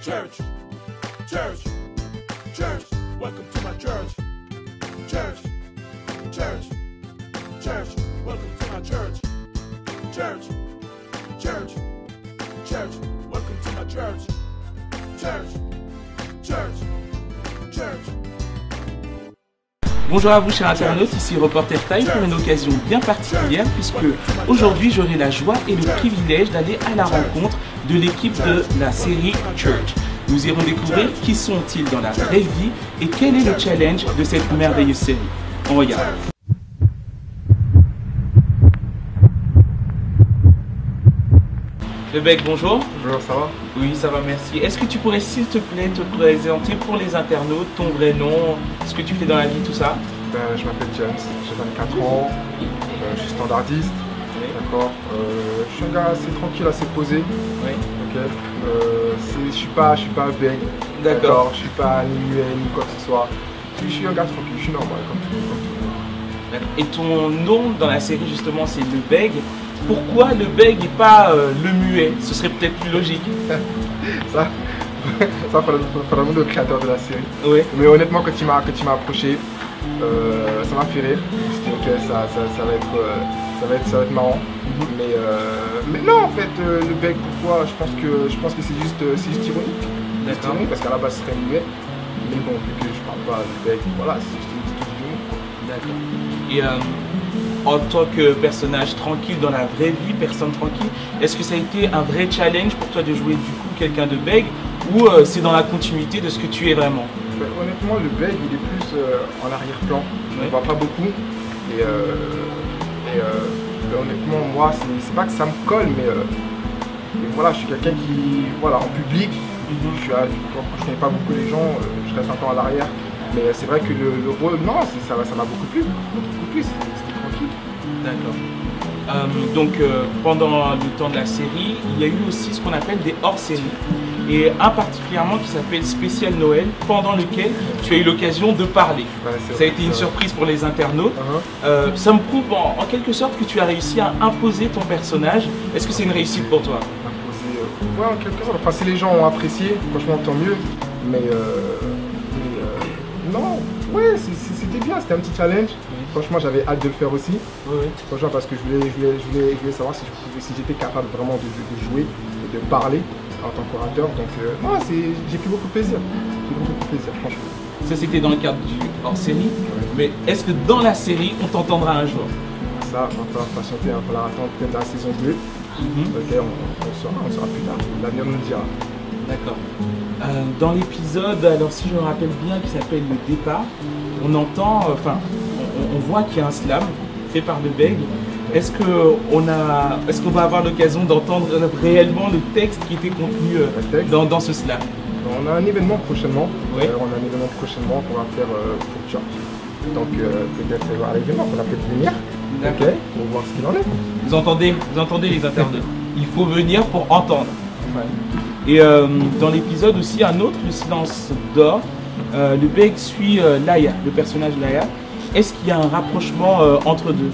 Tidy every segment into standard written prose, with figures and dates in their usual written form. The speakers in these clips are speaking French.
Church, church, church, welcome to my church. Church, church, church, welcome to my church. Church, church, church, welcome to my church. Church, church, church. Bonjour à vous chers internautes, ici Reporter Time pour une occasion bien particulière puisque aujourd'hui j'aurai la joie et le privilège d'aller à la rencontre de l'équipe de la série Church. Nous irons découvrir qui sont-ils dans la vraie vie et quel est le challenge de cette merveilleuse série. On regarde. Le Bec, bonjour. Bonjour, ça va? Oui, ça va, merci. Est-ce que tu pourrais s'il te plaît te présenter pour les internautes, ton vrai nom, ce que tu fais dans la vie, tout ça? Je m'appelle James, j'ai 24 ans, je suis standardiste, Oui. d'accord. Je suis un gars assez tranquille, assez posé, Oui. ok. Je suis pas beg, D'accord. Je suis pas ni muet ni quoi que ce soit. Je suis un gars tranquille, je suis normal comme tout le monde. Et ton nom dans la série justement c'est le Beg. Pourquoi le Beg et pas le muet? Ce serait peut-être plus logique. Ça faudra demander au créateur de la série. Oui. Mais honnêtement, quand il m'a approché, ça m'a fait rire. Je me suis dit, ok, ça va être marrant. Mais non, en fait, le bec, pourquoi? Je pense que c'est juste ironique. C'est ironique parce qu'à la base, ce serait muet. Mais bon, vu que je parle pas du bec, voilà, c'est juste une petite touche d'humour. D'accord. Et en tant que personnage tranquille dans la vraie vie, personne tranquille, est-ce que ça a été un vrai challenge pour toi de jouer du coup quelqu'un de bègue ou c'est dans la continuité de ce que tu es vraiment? Honnêtement, le bègue il est plus en arrière-plan, on ne voit pas beaucoup. Et honnêtement, moi, c'est pas que ça me colle, mais voilà, je suis quelqu'un qui, voilà, en public, quand je connais pas beaucoup les gens, je reste un peu à l'arrière. Mais c'est vrai que le rôle, non, ça m'a beaucoup plu, c'était tranquille. D'accord. Donc pendant le temps de la série, il y a eu aussi ce qu'on appelle des hors-séries. Et un particulièrement qui s'appelle Spécial Noël, pendant lequel tu as eu l'occasion de parler. Ouais, ça a été une surprise pour les internautes. Ça me prouve en quelque sorte que tu as réussi à imposer ton personnage. Est-ce que c'est une réussite pour toi? Imposer, ouais, en quelque sorte. Enfin, si les gens ont apprécié, franchement, tant mieux. Mais non, ouais, c'était bien, c'était un petit challenge. Franchement, j'avais hâte de le faire aussi. Franchement, parce que je voulais savoir si j'étais capable vraiment de jouer et de parler en tant qu'orateur. Donc, non, j'ai pris beaucoup de plaisir. Franchement. Ça, c'était dans le cadre du hors-série. Mais est-ce que dans la série, on t'entendra un jour? Ça, on va falloir patienter, il va falloir attendre peut-être la saison 2. Ok, on saura plus tard. L'avenir nous le dira. D'accord. Dans l'épisode, alors si je me rappelle bien, qui s'appelle Le Départ, on entend, on voit qu'il y a un slam fait par le Beg. Est-ce qu'on va avoir l'occasion d'entendre réellement le texte qui était contenu dans ce slam? On a un événement prochainement. Oui. On a un événement prochainement qu'on va faire pour Church. Donc peut-être à l'événement, on va peut-être venir. D'accord. Ok, pour voir ce qu'il en est. Vous entendez les internautes. Il faut venir pour entendre. Et dans l'épisode aussi, un autre, Le Silence d'Or, le Beg suit Laia, le personnage Laia. Est-ce qu'il y a un rapprochement entre deux?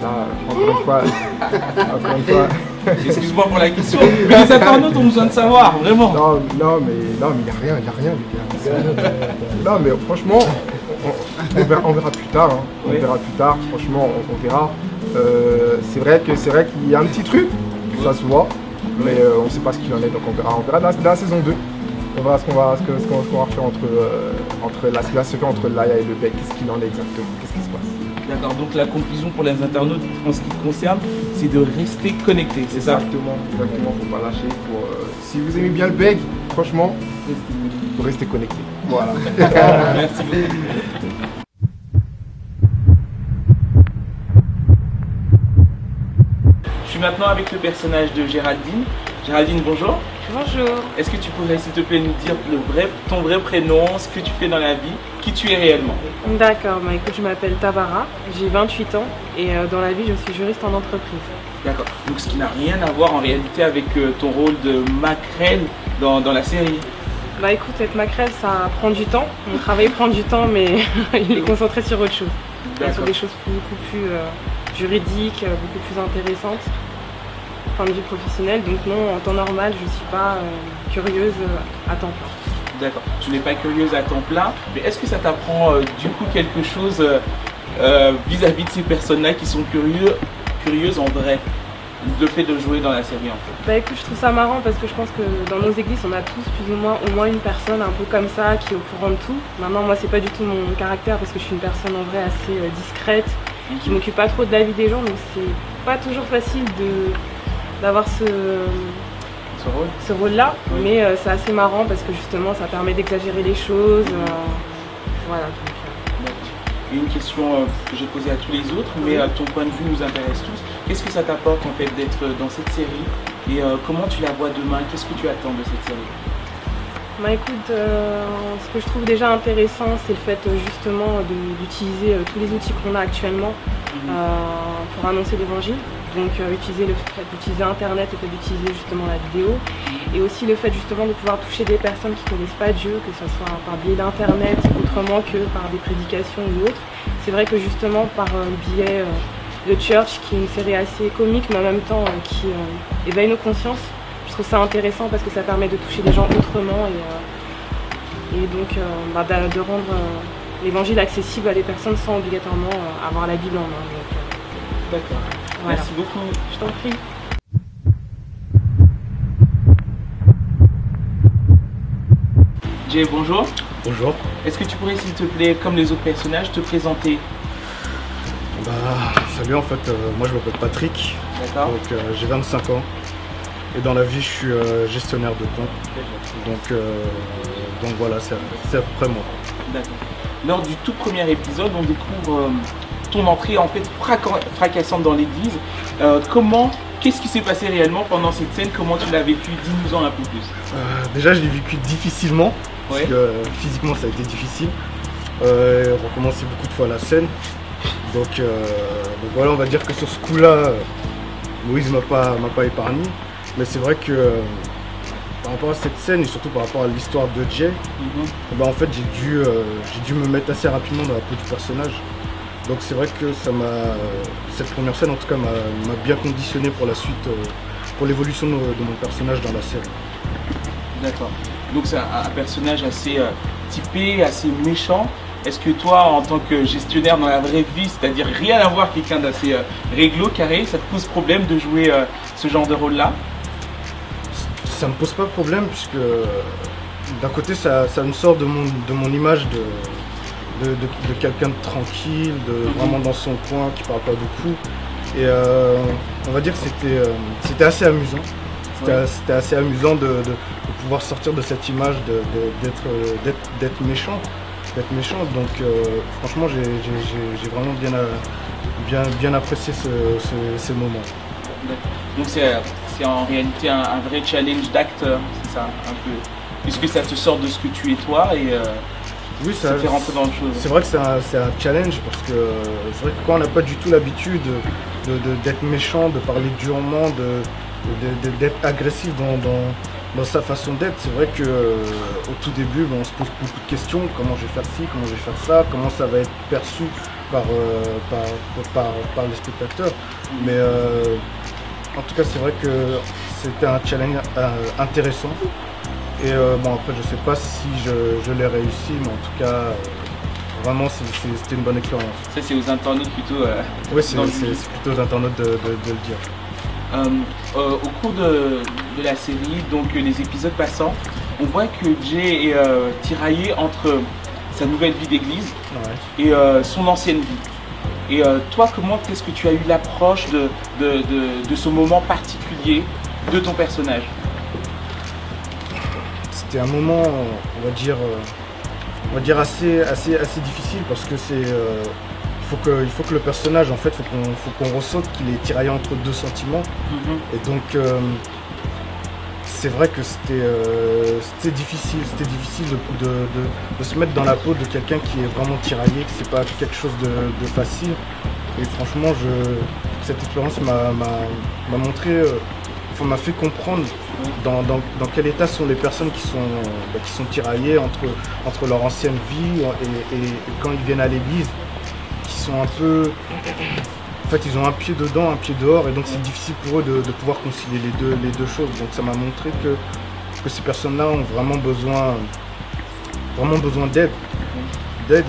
Ça, encore une fois. Excuse-moi pour la question, mais les internautes ont besoin de savoir, vraiment. Non, mais il n'y a rien, les gars. Non, mais franchement, on verra plus tard. Hein. On verra plus tard, franchement, on verra. C'est vrai qu'il y a un petit truc, ça se voit. Mais on ne sait pas ce qu'il en est, donc on verra dans la saison 2. On verra ce qu'on va faire entre Laia et le Bec, qu'est-ce qu'il en est exactement, qu'est-ce qui se passe. D'accord, donc la conclusion pour les internautes en ce qui te concerne, c'est de rester connecté, c'est ça? Exactement, faut pas lâcher. Si vous aimez bien le Bec, franchement, faut rester connecté. Voilà. Merci beaucoup. Je suis maintenant avec le personnage de Géraldine. Géraldine, bonjour. Bonjour. Est-ce que tu pourrais s'il te plaît nous dire ton vrai prénom, ce que tu fais dans la vie, qui tu es réellement? D'accord, écoute, je m'appelle Tabara, j'ai 28 ans et dans la vie je suis juriste en entreprise. D'accord, donc ce qui n'a rien à voir en réalité avec ton rôle de maquerelle dans la série. Bah écoute, être maquerelle ça prend du temps, mon travail prend du temps mais il est concentré sur autre chose. Sur des choses beaucoup plus juridiques, beaucoup plus intéressantes. point de vue professionnel. Donc non, en temps normal, je ne suis pas curieuse à temps plein. D'accord, tu n'es pas curieuse à temps plein, mais est-ce que ça t'apprend du coup quelque chose vis-à-vis de ces personnes-là qui sont curieuses en vrai, le fait de jouer dans la série en fait? Bah écoute, je trouve ça marrant parce que je pense que dans nos églises, on a tous plus ou moins au moins une personne un peu comme ça qui est au courant de tout. Maintenant, moi, c'est pas du tout mon caractère parce que je suis une personne en vrai assez discrète, qui m'occupe pas trop de la vie des gens, donc c'est pas toujours facile d'avoir ce rôle-là, mais c'est assez marrant parce que justement, ça permet d'exagérer les choses. Voilà. Et une question que j'ai posée à tous les autres, mais ton point de vue nous intéresse tous. Qu'est-ce que ça t'apporte en fait d'être dans cette série et comment tu la vois demain? Qu'est-ce que tu attends de cette série? Bah écoute, ce que je trouve déjà intéressant, c'est le fait justement d'utiliser tous les outils qu'on a actuellement pour annoncer l'évangile. Donc utiliser le fait d'utiliser Internet, le fait d'utiliser justement la vidéo, et aussi le fait justement de pouvoir toucher des personnes qui ne connaissent pas Dieu, que ce soit par biais d'Internet, autrement que par des prédications ou autres. C'est vrai que justement par le biais de Church, qui est une série assez comique, mais en même temps qui éveille nos consciences, je trouve ça intéressant parce que ça permet de toucher les gens autrement et donc de rendre l'évangile accessible à des personnes sans obligatoirement avoir la Bible en main. D'accord. Voilà. Merci beaucoup. Je t'en prie. Jay, bonjour. Bonjour. Est-ce que tu pourrais, s'il te plaît, comme les autres personnages, te présenter? Salut, en fait, moi je m'appelle Patrick, D'accord. donc j'ai 25 ans et dans la vie je suis gestionnaire de compte, donc voilà, c'est à peu près moi. D'accord. Lors du tout premier épisode, on découvre ton entrée en fait fracassante dans l'église. Qu'est-ce qui s'est passé réellement pendant cette scène? Comment tu l'as vécu? Dis-nous-en un peu plus. Déjà je l'ai vécu difficilement, parce que physiquement ça a été difficile. On recommençait beaucoup de fois la scène. Donc voilà, on va dire que sur ce coup-là, Moïse m'a pas épargné. Mais c'est vrai que par rapport à cette scène et surtout par rapport à l'histoire de Jay, en fait j'ai dû me mettre assez rapidement dans la peau du personnage. Donc c'est vrai que cette première scène en tout cas m'a bien conditionné pour la suite, pour l'évolution de mon personnage dans la série. D'accord. Donc c'est un personnage assez typé, assez méchant. Est-ce que toi, en tant que gestionnaire dans la vraie vie, c'est-à-dire rien à voir, quelqu'un d'assez réglo, carré, ça te pose problème de jouer ce genre de rôle-là? Ça me pose pas de problème puisque d'un côté ça me sort de mon image de quelqu'un de tranquille, vraiment dans son coin, qui parle pas beaucoup. Et on va dire que c'était assez amusant. C'était assez amusant de pouvoir sortir de cette image d'être méchant. Donc franchement j'ai vraiment bien apprécié ces moments. Donc c'est en réalité un vrai challenge d'acteur, c'est ça un peu, puisque ça te sort de ce que tu es toi et oui, ça fait rentrer dans le chose. C'est vrai que c'est un challenge parce que c'est vrai que quand on n'a pas du tout l'habitude d'être méchant, de parler durement, d'être agressif dans sa façon d'être, c'est vrai que au tout début on se pose beaucoup de questions, comment je vais faire ci, comment je vais faire ça, comment ça va être perçu par les spectateurs. Mais en tout cas c'est vrai que c'était un challenge intéressant. Et après je sais pas si je l'ai réussi, mais en tout cas vraiment c'était une bonne expérience. Ça c'est aux internautes plutôt. Oui, c'est plutôt aux internautes de le dire. Au cours de la série, donc les épisodes passants, on voit que Jay est tiraillé entre sa nouvelle vie d'église et son ancienne vie. Et toi, comment est-ce que tu as eu l'approche de ce moment particulier de ton personnage? C'était un moment, on va dire assez difficile parce que il faut que le personnage, en fait, faut qu'on ressente qu'il est tiraillé entre deux sentiments. Et donc c'est vrai que c'était difficile de se mettre dans la peau de quelqu'un qui est vraiment tiraillé, que c'est pas quelque chose de facile. Et franchement cette expérience m'a montré, m'a fait comprendre dans quel état sont les personnes qui sont tiraillées entre leur ancienne vie et quand ils viennent à l'église, qui sont un peu, fait, ils ont un pied dedans, un pied dehors, et donc c'est difficile pour eux de pouvoir concilier les deux choses. Donc ça m'a montré que ces personnes-là ont vraiment besoin d'aide. Et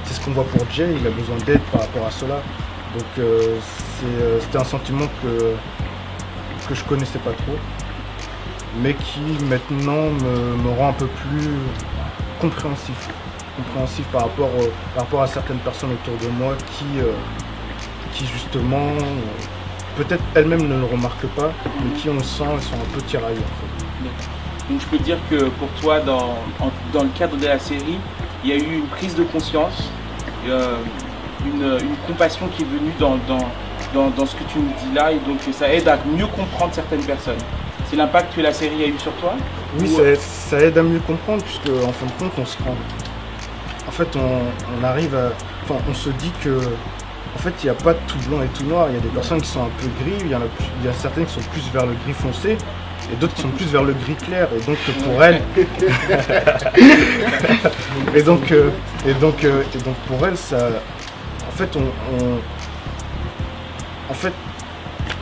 c'est ce qu'on voit pour Jay, il a besoin d'aide par rapport à cela. Donc c'était un sentiment que je connaissais pas trop, mais qui maintenant me rend un peu plus compréhensif par rapport à certaines personnes autour de moi qui justement, peut-être elles-mêmes ne le remarquent pas, mais qui on le sent, elles sont un peu tiraillées en fait. Donc je peux dire que pour toi, dans le cadre de la série, il y a eu une prise de conscience, une compassion qui est venue dans ce que tu nous dis là, et donc ça aide à mieux comprendre certaines personnes. C'est l'impact que la série a eu sur toi? Oui, ça aide à mieux comprendre, puisque en fin de compte, on se rend. En fait, on arrive à. Enfin, on se dit que. En fait, il n'y a pas tout blanc et tout noir. Il y a des personnes qui sont un peu gris, il y a certaines qui sont plus vers le gris foncé, et d'autres qui sont plus vers le gris clair. Et donc pour elles. et donc pour elles, ça. En fait,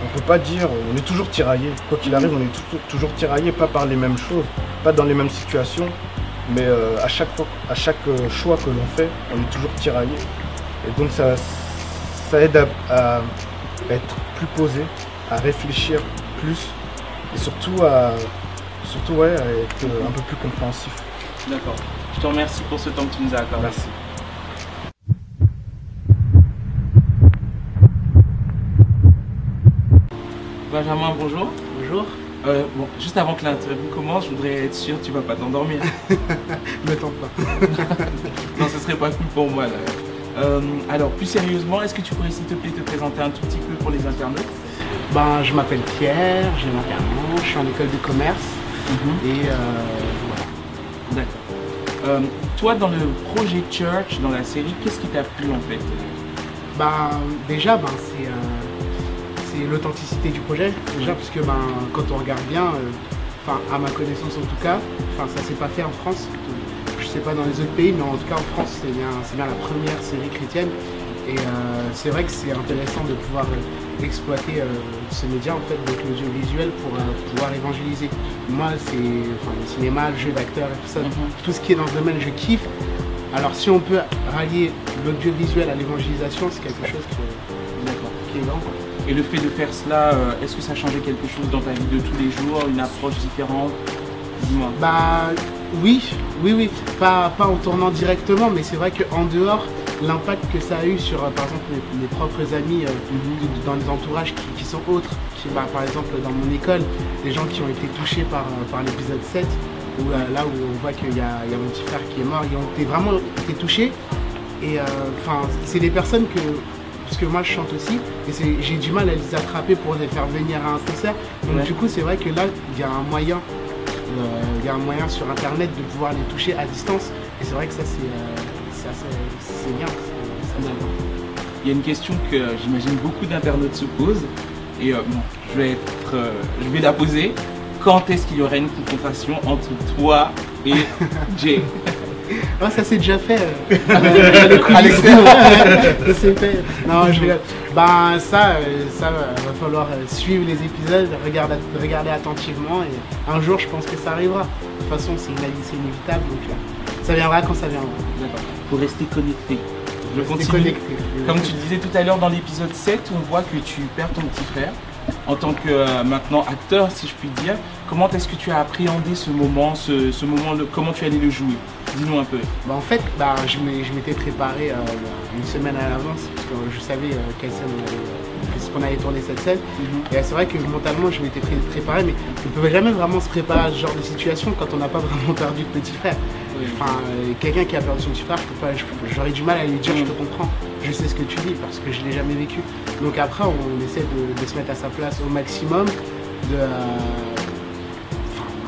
on peut pas dire, on est toujours tiraillé. Quoi qu'il arrive, on est toujours tiraillé, pas par les mêmes choses, pas dans les mêmes situations, mais à chaque choix que l'on fait, on est toujours tiraillé. Et donc ça aide à être plus posé, à réfléchir plus, et surtout à être un peu plus compréhensif. D'accord. Je te remercie pour ce temps que tu nous as accordé. Merci. Benjamin, bonjour. Bonjour. Bon, juste avant que l'interview commence, je voudrais être sûr que tu vas pas t'endormir. Ne tente pas. Non, ce serait pas cool pour moi là. Alors, plus sérieusement, est-ce que tu pourrais s'il te plaît te présenter un tout petit peu pour les internautes? Je m'appelle Pierre, j'ai 21 ans, je suis en école de commerce et voilà. D'accord. Toi, dans le projet Church, dans la série, qu'est-ce qui t'a plu en fait? Déjà, c'est l'authenticité du projet, déjà parce que quand on regarde bien, à ma connaissance en tout cas, ça s'est pas fait en France. Je sais pas dans les autres pays, mais en tout cas en France, c'est bien la première série chrétienne. Et c'est vrai que c'est intéressant de pouvoir exploiter ce média, en fait, donc l'audiovisuel pour pouvoir évangéliser. Moi, c'est le cinéma, le jeu d'acteur et tout ça, tout ce qui est dans ce domaine, je kiffe. Alors si on peut rallier l'audiovisuel à l'évangélisation, c'est quelque chose qui est grand. Et le fait de faire cela, est-ce que ça a changé quelque chose dans ta vie de tous les jours, une approche différente? Dis-moi. Oui. Pas en tournant directement, mais c'est vrai qu'en dehors, l'impact que ça a eu sur, par exemple, mes propres amis dans les entourages qui sont autres, par exemple dans mon école, des gens qui ont été touchés par l'épisode 7, où, là où on voit qu'il y a mon petit frère qui est mort, ils ont vraiment été touchés. Et c'est des personnes parce que moi je chante aussi, et j'ai du mal à les attraper pour les faire venir à un concert. Donc du coup c'est vrai que là il y a un moyen sur internet de pouvoir les toucher à distance, et c'est vrai que ça c'est bien. Il y a une question que j'imagine beaucoup d'internautes se posent, et je vais la poser. Quand est-ce qu'il y aurait une confrontation entre toi et Jay? Ça s'est déjà fait. Ça s'est fait. Non, je rigole. Ça va falloir suivre les épisodes, regarder attentivement, et un jour je pense que ça arrivera. De toute façon c'est inévitable, donc ça viendra quand ça viendra. D'accord. Faut rester connecté. Je continue. Connecté. Comme tu disais tout à l'heure dans l'épisode 7, on voit que tu perds ton petit frère. En tant que maintenant acteur, si je puis dire, comment est-ce que tu as appréhendé ce moment, comment tu allais le jouer? Dis-nous un peu. En fait, je m'étais préparé une semaine à l'avance, parce que je savais quelle scène qu'on allait tourner cette scène. Et c'est vrai que mentalement, je m'étais préparé, mais on ne peut jamais vraiment se préparer à ce genre de situation quand on n'a pas vraiment perdu de petit frère. Oui. Quelqu'un qui a perdu son petit frère, j'aurais du mal à lui dire je te comprends, je sais ce que tu dis parce que je ne l'ai jamais vécu. Donc après, on essaie de se mettre à sa place au maximum, de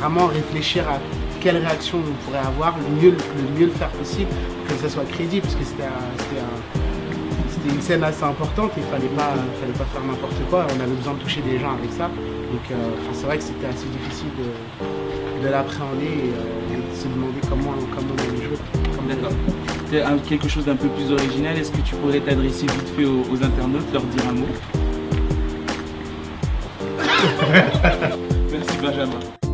vraiment réfléchir à quelle réaction on pourrait avoir, le mieux le faire possible pour que ça soit crédible, parce que c'était une scène assez importante, il fallait pas faire n'importe quoi, on avait besoin de toucher des gens avec ça. Donc c'est vrai que c'était assez difficile de l'appréhender et de se demander comment on allait jouer. D'accord. Quelque chose d'un peu plus original, est-ce que tu pourrais t'adresser vite fait aux internautes, leur dire un mot? Merci Benjamin.